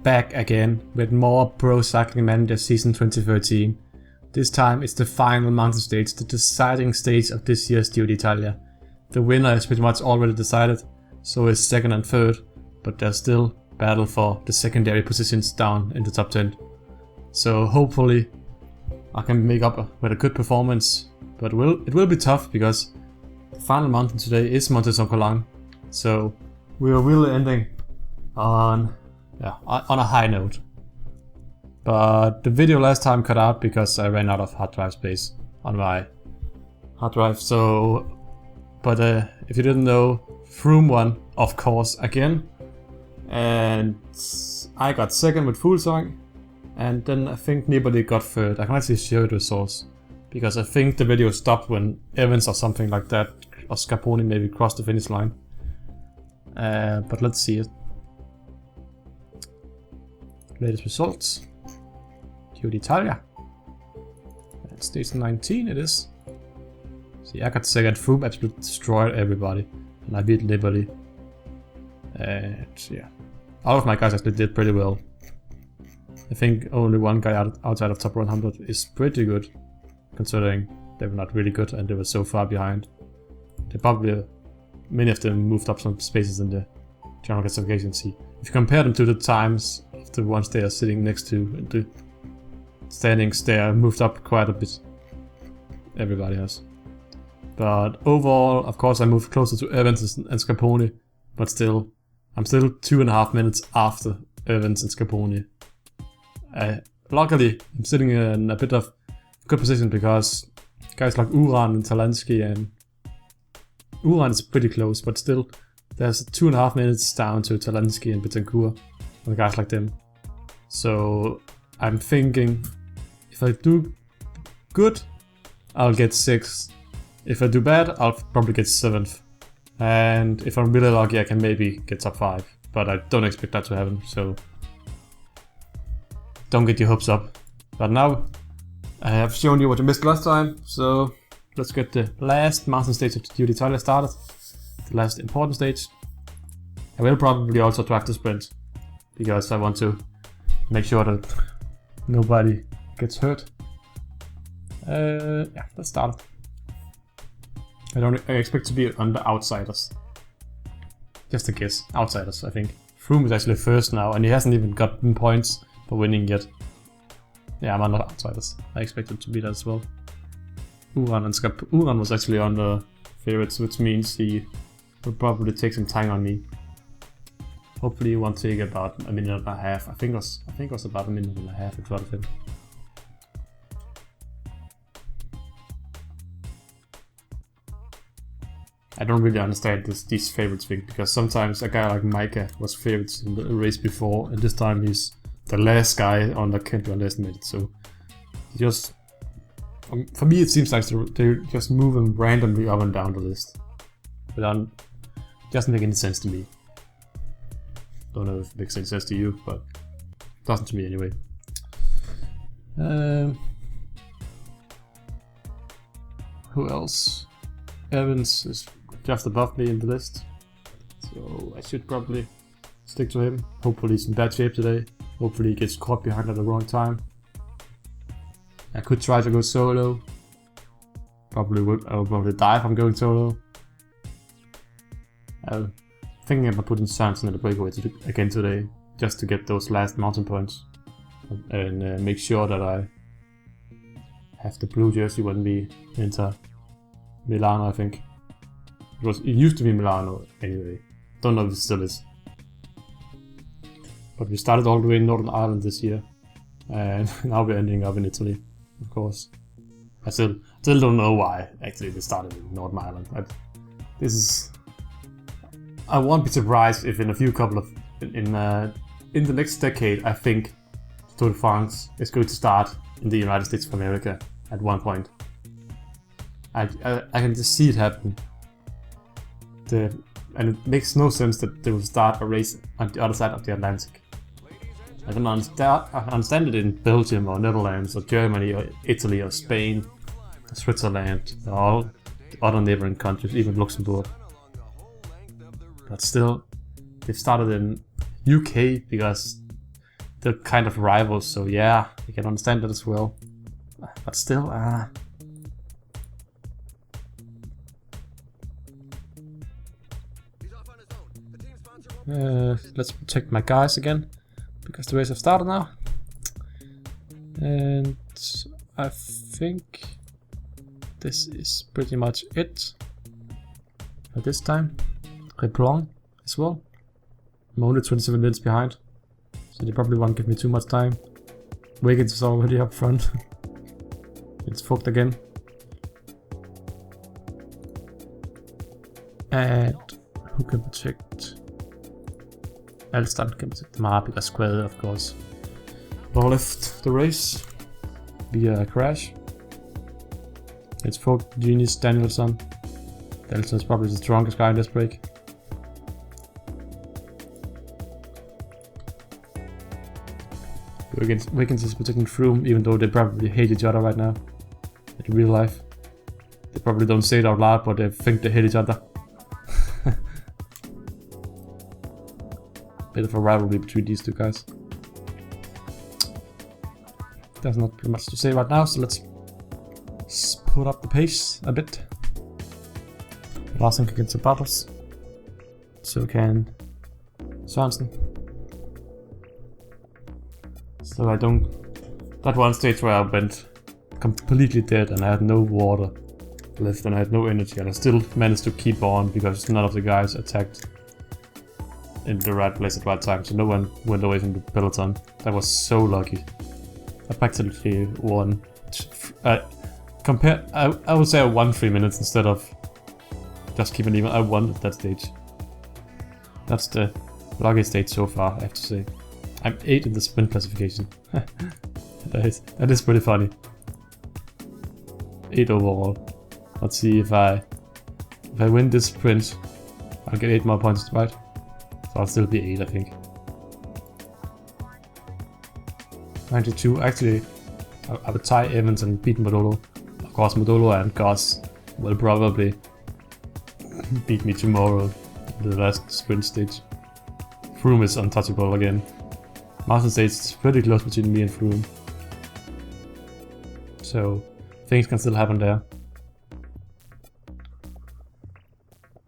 back again with more Pro Cycling Manager Season 2013. This time it's the final mountain stage, the deciding stage of this year's Giro d'Italia. The winner is pretty much already decided, so is second and third, but there's still battle for the secondary positions down in the top 10. So hopefully I can make up with a good performance, but it will be tough because the final mountain today is Monte Zoncolan, so we are really ending on a high note. But the video last time cut out because I ran out of hard drive space on my hard drive. So, but if you didn't know, Froome won, of course, again, and I got second with Fuglsang, and then I think Nibali got third. I can actually show the source because I think the video stopped when Evans or something like that, or Scarponi maybe, crossed the finish line. But let's see it. Latest results. Giro d'Italia. Stage 19 it is. See, I got second. Froome absolutely destroyed everybody, and I beat Nibali. And yeah, all of my guys actually did pretty well. I think only one guy outside of top 100 is pretty good, considering they were not really good and they were so far behind. They probably, many of them moved up some spaces in the general classification. See, if you compare them to the times of the ones they are sitting next to in the standings, they are moved up quite a bit. Everybody has. But overall, of course, I moved closer to Evans and Scarponi, but still, I'm still 2.5 minutes after Evans and Scarponi. Luckily, I'm sitting in a bit of good position because guys like Uran and Talansky, and Uran is pretty close, but still, there's 2.5 minutes down to Talansky and Betancourt and guys like them. So I'm thinking, if I do good, I'll get 6th. If I do bad, I'll probably get 7th. And if I'm really lucky, I can maybe get top 5. But I don't expect that to happen, so don't get your hopes up. But now I have shown you what you missed last time, so let's get the last mountain stage of the Giro d'Italia started. The last important stage. I will probably also track the sprint, because I want to make sure that nobody gets hurt. Yeah, let's start. I expect to be on the outsiders. Just a guess. Outsiders, I think. Froome is actually first now, and he hasn't even gotten points for winning yet. Yeah, I'm on the outsiders. I expect it to be that as well. Uran was actually on the favorites, which means he will probably take some time on me. Hopefully he won't take about a minute and a half. I think it was about a minute and a half in front of him. I don't really understand these favorites thing, because sometimes a guy like Micah was favorites in the race before, and this time he's the last guy on the can't be underestimated. So just for me, it seems like they just move him randomly up and down the list, but it doesn't make any sense to me. Don't know if it makes any sense to you, but it doesn't to me anyway. Who else? Evans is just above me in the list, so I should probably stick to him. Hopefully he's in bad shape today. Hopefully he gets caught behind at the wrong time. I could try to go solo. I will probably die if I'm going solo. I'm thinking about putting Sanson in the breakaway again today, just to get those last mountain points and make sure that I have the blue jersey when we enter Milano. I think it used to be Milano anyway. Don't know if it still is. But we started all the way in Northern Ireland this year, and now we're ending up in Italy, of course. I still don't know why actually they started in Northern Ireland. I won't be surprised if in the next decade, I think Tour de France is going to start in the United States of America at one point. I can just see it happen. And it makes no sense that they will start a race on the other side of the Atlantic. I don't understand it in Belgium or Netherlands or Germany or Italy or Spain or Switzerland or all the other neighboring countries, even Luxembourg. But still, they've started in UK because they're kind of rivals, so yeah, I can understand that as well. But still, let's protect my guys again, because the race have started now. And I think this is pretty much it at this time. Replong as well. I'm only 27 minutes behind, so they probably won't give me too much time. Wiggins is already up front. It's fucked again. And who can protect? Elstan can protect the map because Square, of course. Ball left the race via a crash. It's fucked. Genius Danielson. Danielson is probably the strongest guy in this break. Wiggins is protecting Froome, even though they probably hate each other right now. In real life. They probably don't say it out loud, but they think they hate each other. Bit of a rivalry between these two guys. There's not pretty much to say right now, so let's put up the pace a bit. Larsen can get some battles. So can Sørensen. So I don't... That one stage where I went completely dead and I had no water left and I had no energy, and I still managed to keep on because none of the guys attacked in the right place at the right time, so no one went away from the peloton. That was so lucky. I practically won. I would say I won 3 minutes instead of just keeping even. I won at that stage. That's the luckiest stage so far, I have to say. I'm 8 in the sprint classification. that is pretty funny. 8 overall. Let's see if I win this sprint, I'll get 8 more points, right? So I'll still be 8, I think. 92. Actually, I would tie Evans and beat Modolo. Of course, Modolo and Goss will probably beat me tomorrow in the last sprint stage. Froome is untouchable again. Mountain stage is pretty close between me and Froome. So things can still happen there.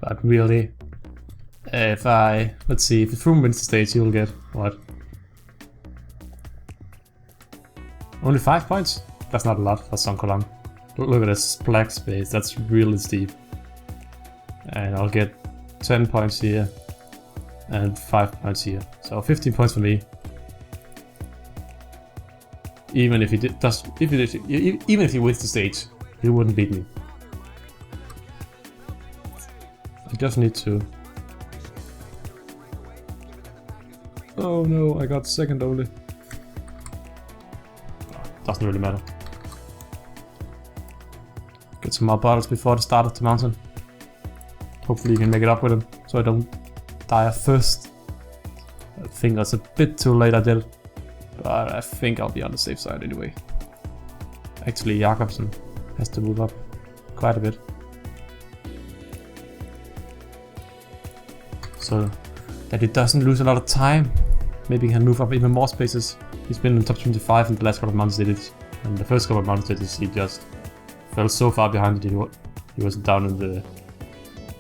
But really, let's see, if Froome wins the stage, he will get what? Only 5 points? That's not a lot for Sonkolang. Look at this black space, that's really steep. And I'll get 10 points here and 5 points here. So 15 points for me. Even if he even if he wins the stage, he wouldn't beat me. I just need to. Oh no, I got second only. Doesn't really matter. Get some more bottles before the start of the mountain. Hopefully you can make it up with him, so I don't die of thirst. I think that's a bit too late I did it. But I think I'll be on the safe side anyway. Actually, Jakobsen has to move up quite a bit. So that he doesn't lose a lot of time. Maybe he can move up even more spaces. He's been in top 25 in the last couple of months, and the first couple of months he just fell so far behind that he was down in the...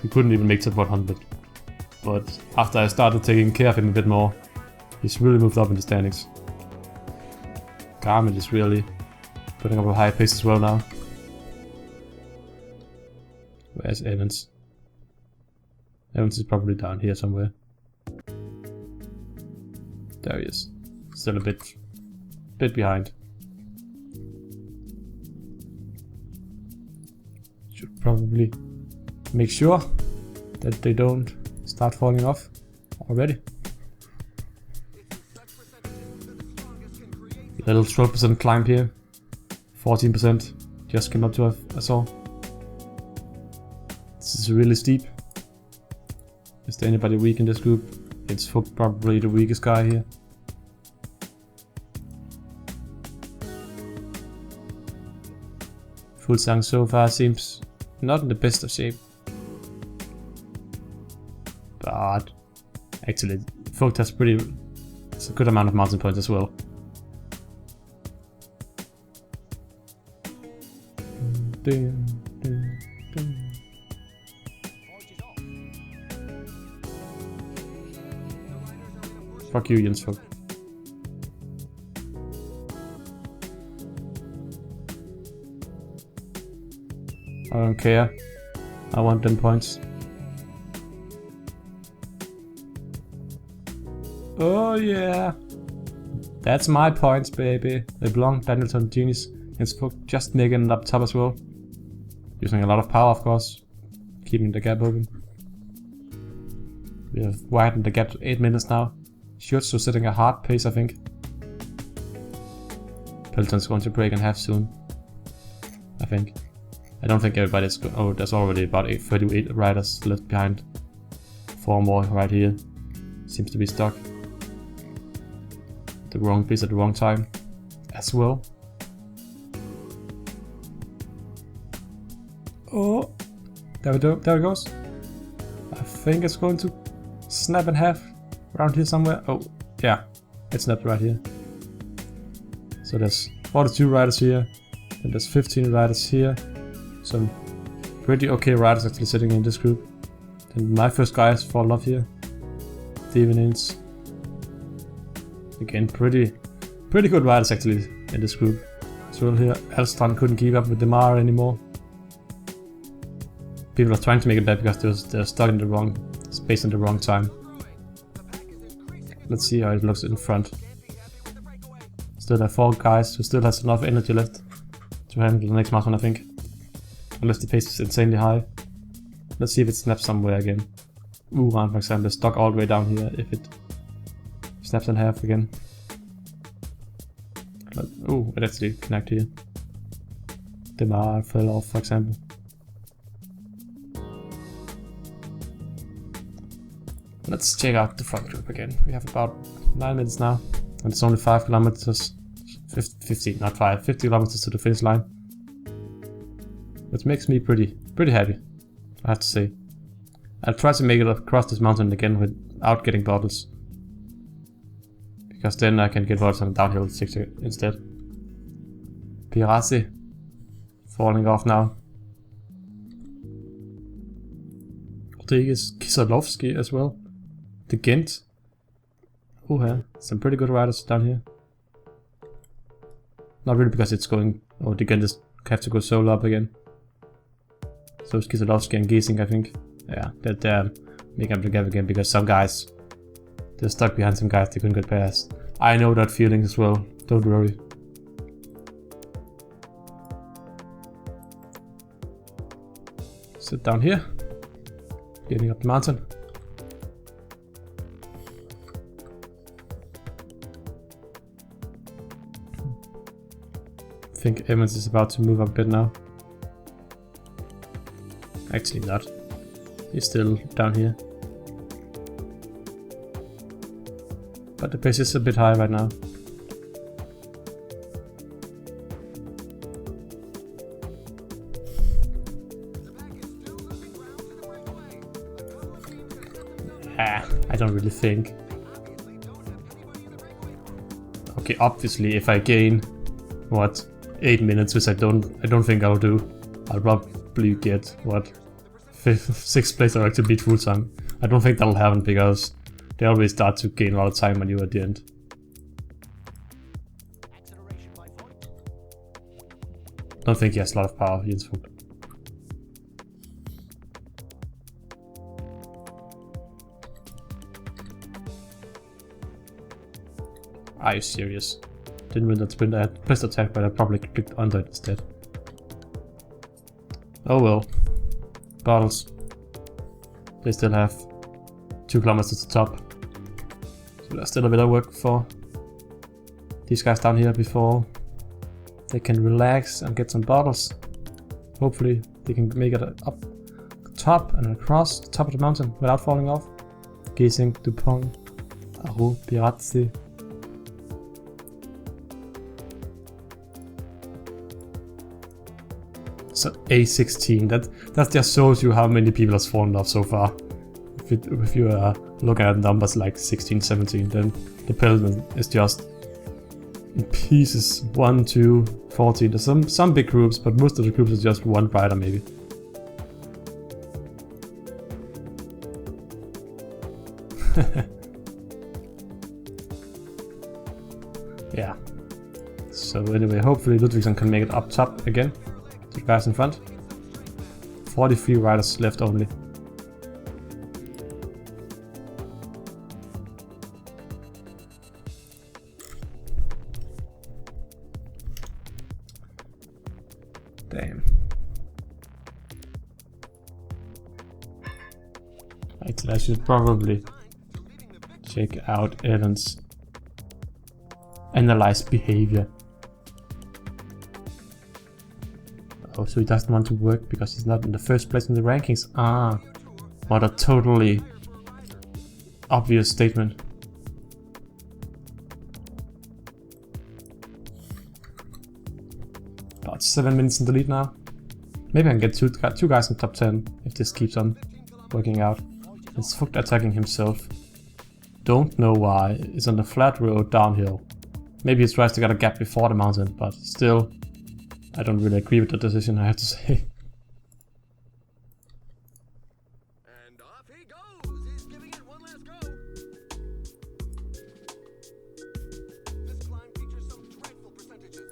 He couldn't even make top 100. But after I started taking care of him a bit more, he's really moved up in the standings. Garmin is really putting up a high pace as well now. Where's Evans? Evans is probably down here somewhere. There he is. Still a bit behind. Should probably make sure that they don't start falling off already. Little 12% climb here. 14% just came up to us all. This is really steep. Is there anybody weak in this group? It's probably the weakest guy here. Fuglsang so far seems not in the best of shape. But actually, Vogt has pretty It's a good amount of mountain points as well. Fuck you, Jens. Fuck. I don't care. I want them points. Oh yeah! That's my points, baby. They belong Danielson Genius. It's just making it up top as well. Using a lot of power, of course. Keeping the gap open. We have widened the gap to 8 minutes now. Shirts are setting a hard pace, I think. Peloton's going to break in half soon. I think. I don't think everybody's going. Oh, there's already about 38 riders left behind. 4 more right here. Seems to be stuck. The wrong place at the wrong time as well. Oh, there we go. There it goes. I think it's going to snap in half around here somewhere. Oh, yeah, it snapped right here. So there's 42 riders here, and there's 15 riders here. Some pretty okay riders actually sitting in this group. And my first guys fall off here. The evenings. Again, pretty good riders actually in this group. As well here, Alstrand couldn't keep up with Demar anymore. People are trying to make it back because they're stuck in the wrong space in the wrong time. Let's see how it looks in front. Still have 4 guys who still has enough energy left to handle the next marathon, I think. Unless the pace is insanely high. Let's see if it snaps somewhere again. Uran, for example, is stuck all the way down here. If it snaps in half again. Oh, it actually connected here. Demar fell off, for example. Let's check out the front group again. We have about 9 minutes now, and it's only 5 kilometers, 50 kilometers to the finish line. Which makes me pretty happy, I have to say. I'll try to make it across this mountain again without getting bottles. Because then I can get bottles on downhill 6 instead. Pirasi falling off now. Rodriguez, Kisalowski as well. The Ghent. Oh yeah, some pretty good riders down here. Not really because it's going... Oh, the Ghent is have to go solo up again. So it's Kisalowski and Giesing, I think. Yeah, they're making up the gap again because some guys... They're stuck behind some guys they couldn't get past. I know that feeling as well, don't worry. Sit down here. Getting up the mountain. I think Evans is about to move up a bit now. Actually not. He's still down here. But the pace is a bit high right now. I don't really think. Okay, obviously if I gain what 8 minutes, which I don't think I'll do, I'll probably get what 6th place or to beat full time. I don't think that'll happen because they always start to gain a lot of time when you're at the end. Don't think he has a lot of power, Jens Vogt. Are you serious? Didn't win that sprint. I had pressed attack, but I probably clicked under it instead. Oh well. Bottles. They still have 2 kilometers to the top. So there's still a bit of work for these guys down here before they can relax and get some bottles. Hopefully they can make it up top and across the top of the mountain without falling off. Giesing, Dupont, Aru, Pirazzi. So A16, that just shows you how many people has fallen off so far. If you are looking at numbers like 16, 17, then the peloton is just in pieces. 1, 2, 14. There's some big groups, but most of the groups is just one rider maybe. Yeah. So anyway, hopefully Ludvigsen can make it up top again. The guys in front. 43 riders left only. Damn. Actually, I should probably check out Evan's analyzed behavior. Oh, so he doesn't want to work because he's not in the first place in the rankings. Ah, what a totally obvious statement. About 7 minutes in the lead now. Maybe I can get two guys in top 10 if this keeps on working out. It's Vogt attacking himself. Don't know why. It's on the flat road downhill. Maybe he tries to get a gap before the mountain, but still, I don't really agree with the decision, I have to say. And off he goes. He's giving it one last go. This climb features some dreadful percentages.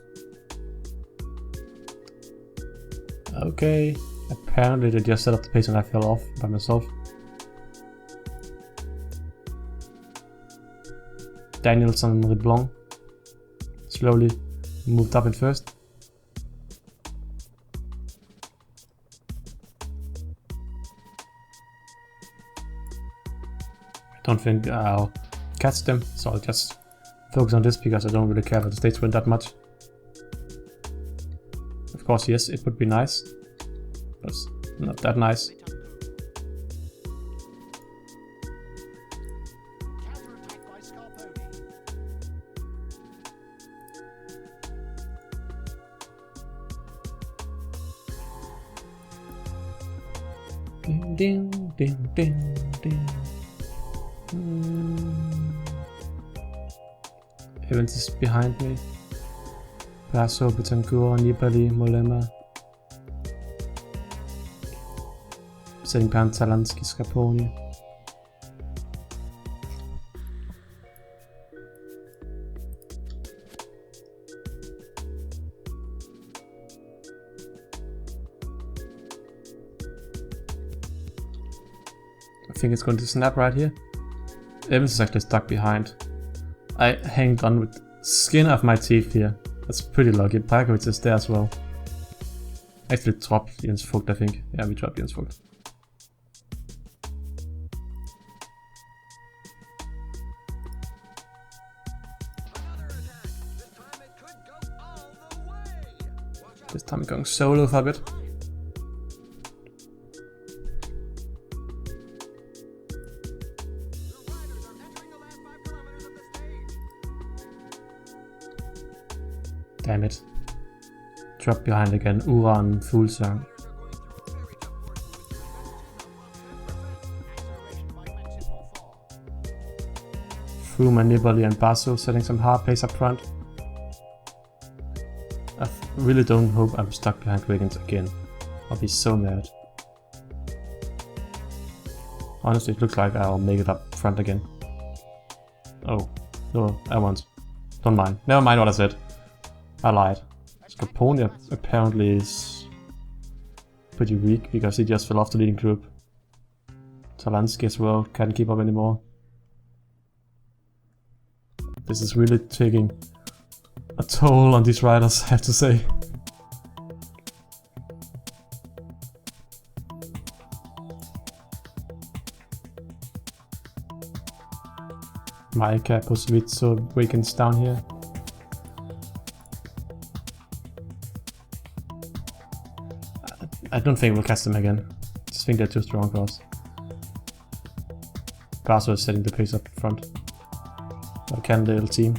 Okay, apparently they just set up the pace and I fell off by myself. Danielson and Reblong slowly moved up in first. I don't think I'll catch them, so I'll just focus on this because I don't really care about the stage win that much. Of course, yes, it would be nice, but it's not that nice. Ding, ding, ding, ding. Evans is behind me. Paso, Betancourt, Nibali, Mollema. Sitting behind Talansky, Scarponi. I think it's going to snap right here. Evans is actually stuck behind. I hanged on with skin of my teeth here. That's pretty lucky. Parkovic is there as well. Actually dropped Jens Vogt, I think. Yeah, we dropped Jens Vogt. This time I'm going solo for a bit. Damn it. Drop behind again. Uran, Fuglsang. Froome and Nibali and Basso setting some hard pace up front. I really don't hope I'm stuck behind Wiggins again. I'll be so mad. Honestly, it looks like I'll make it up front again. Oh, no, I won't. Don't mind. Never mind what I said. I lied. Scarponi apparently is pretty weak because he just fell off the leading group. Talansky as well, can't keep up anymore. This is really taking a toll on these riders, I have to say. Maika, Posvitso, Wiggins down here. I don't think we'll catch them again. I just think they're too strong for us. Basso is setting the pace up front. What can the little team?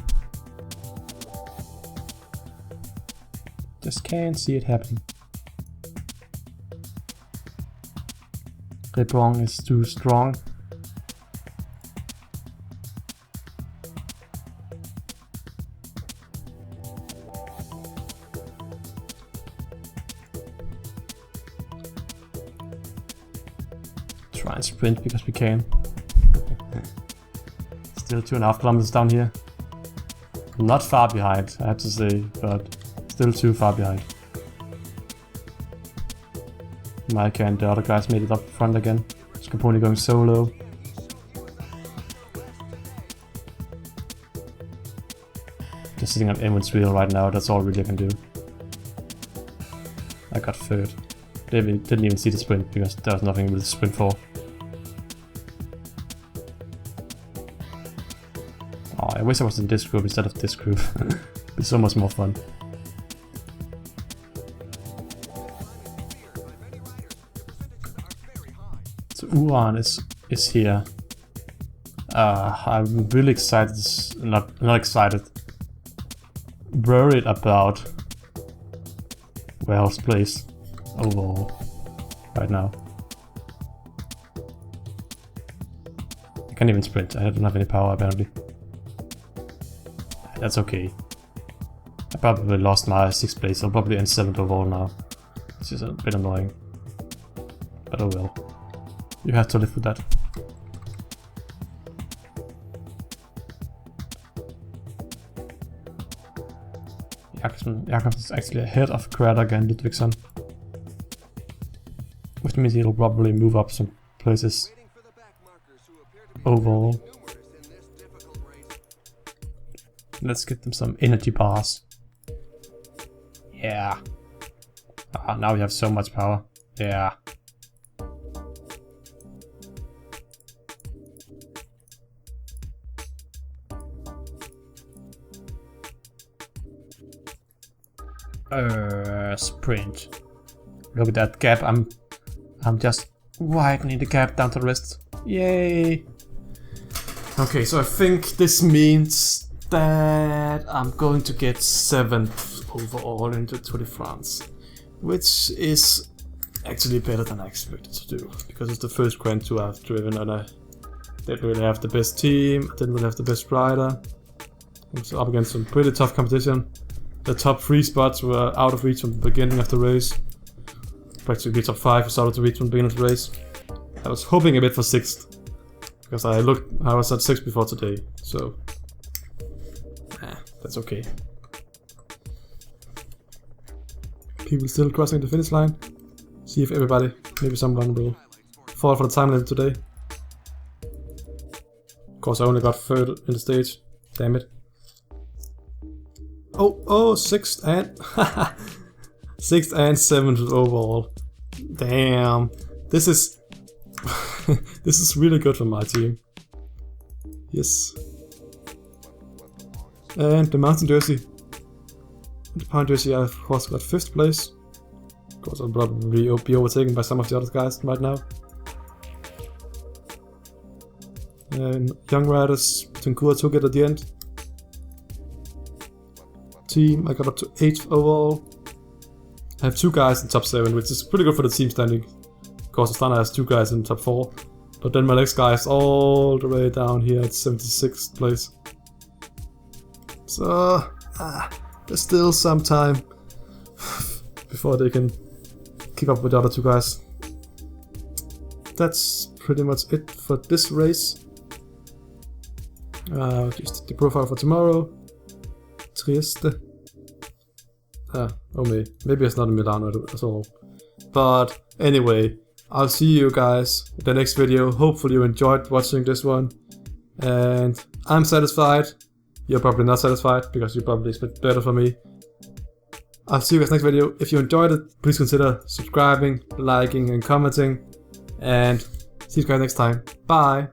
Just can't see it happening. Reblong is too strong. try and sprint because we can. Still 2.5 kilometers down here. Not far behind, I have to say, but still too far behind. Mike and the other guys made it up front again. Scaponi going solo. Just sitting on Emma's wheel right now, that's all really I can do. I got third. Didn't even see the sprint because there was nothing really to sprint for. Oh, I wish I was in this group instead of this group. It's so much more fun. So Uran is here. I'm really excited. Not excited. Worried about Wales' place overall right now. I can't even sprint. I don't have any power apparently. That's okay. I probably lost my 6th place. I'll probably end 7th overall now. It's just a bit annoying. But oh well. You have to live with that. Jakobsen is actually ahead of Kradok and Ludvigsson. Which means he'll probably move up some places overall. Let's get them some energy bars. Yeah. Ah, now we have so much power. Yeah. Sprint. Look at that gap. I'm just widening the gap down to the rest. Yay! Okay, so I think this means that I'm going to get 7th overall in the Tour de France, which is actually better than I expected to do, because it's the first Grand Tour I've driven and I didn't really have the best team, I didn't really have the best rider. I was up against some pretty tough competition. The top 3 spots were out of reach from the beginning of the race. Practically top 5 was out of reach from the beginning of the race. I was hoping a bit for 6th, because I was at 6th before today, so that's okay. People still crossing the finish line. See if everybody, maybe someone will fall for the time limit today. Of course I only got 3rd in the stage, damn it. Oh, 6th and 6th and 7th overall. Damn, this is this is really good for my team. Yes. And the Mountain Jersey. The Pine Jersey, I of course got 5th place. Of course, I'll probably be overtaken by some of the other guys right now. And Young Riders, TINKOFF took it at the end. Team, I got up to 8th overall. I have 2 guys in top 7, which is pretty good for the team standing. Of course, Astana has 2 guys in top 4. But then my next guy is all the way down here at 76th place. So, there's still some time before they can keep up with the other 2 guys. That's pretty much it for this race. Just the profile for tomorrow. Trieste. Maybe it's not in Milano at all. But anyway, I'll see you guys in the next video. Hopefully you enjoyed watching this one. And I'm satisfied. You're probably not satisfied because you probably expect better from me. I'll see you guys next video. If you enjoyed it, please consider subscribing, liking and commenting. And see you guys next time. Bye!